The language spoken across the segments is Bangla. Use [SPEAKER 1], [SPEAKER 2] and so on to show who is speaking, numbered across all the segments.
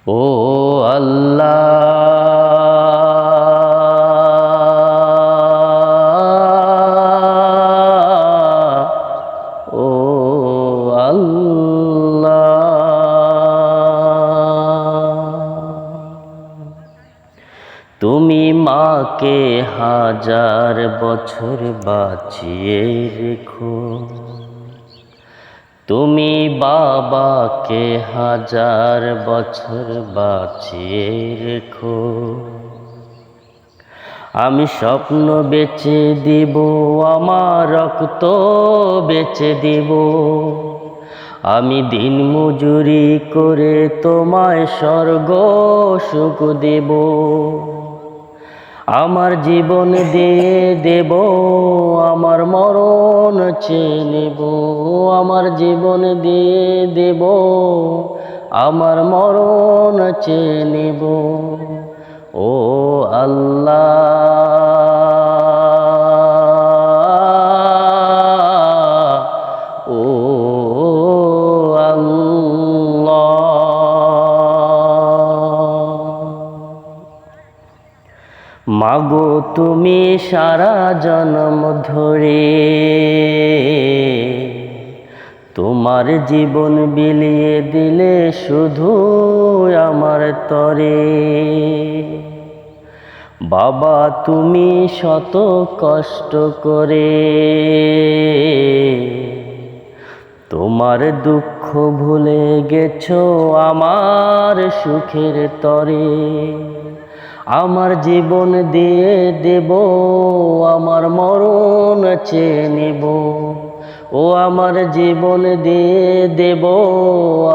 [SPEAKER 1] ও আল্লাহ, ও আল্লাহ, তুমি মাকে হাজার বছর বাঁচিয়ে রেখো, তুমি বাবাকে হাজার বছর বাঁচিয়ে রেখো। আমি স্বপ্ন বেচে দিব, আমার রক্ত বেচে দিব, আমি দিন মজুরি করে তোমায় স্বর্গ সুখ দেব। আমার জীবন দিয়ে দেব, আমার মরণ চেয়ে নেব, আমার জীবন দিয়ে দেব, আমার মরণ চেয়ে নেব। ও আল্লাহ, ও আল্লাহ, মাগো তুমি সারা জন্ম ধরে তোমার জীবন বিলিয়ে দিলে শুধু আমার তরে। বাবা তুমি শত কষ্ট করে তোমার দুঃখ ভুলে গেছো আমার সুখের তরে। আমার জীবন দিয়ে দেব, আমার মরণ চেয়ে নেব, ও আমার জীবন দিয়ে দেব,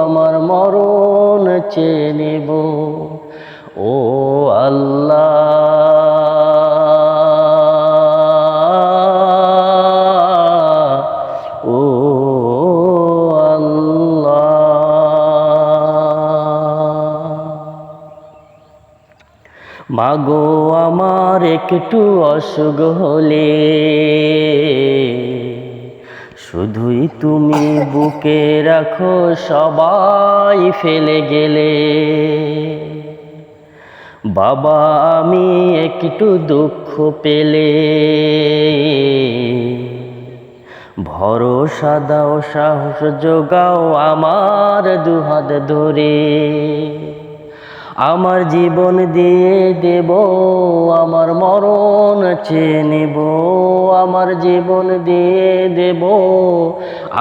[SPEAKER 1] আমার মরণ চেয়ে নেব। ও আল্লাহ, ও আল্লাহ, মাগো আমার একটু অসুখ হলে শুধুই তুমি বুকে রাখো, সবাই ফেলে গেলে। বাবা আমি একটু দুঃখ পেলে ভরসা দাও, সাহস যোগাও আমার দুহাত ধরে। আমার জীবন দিয়ে দেব, আমার মরণ চেয়ে নেব, আমার জীবন দিয়ে দেব,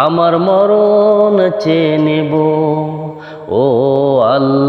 [SPEAKER 1] আমার মরণ চেয়ে নেব। ও আল্লাহ।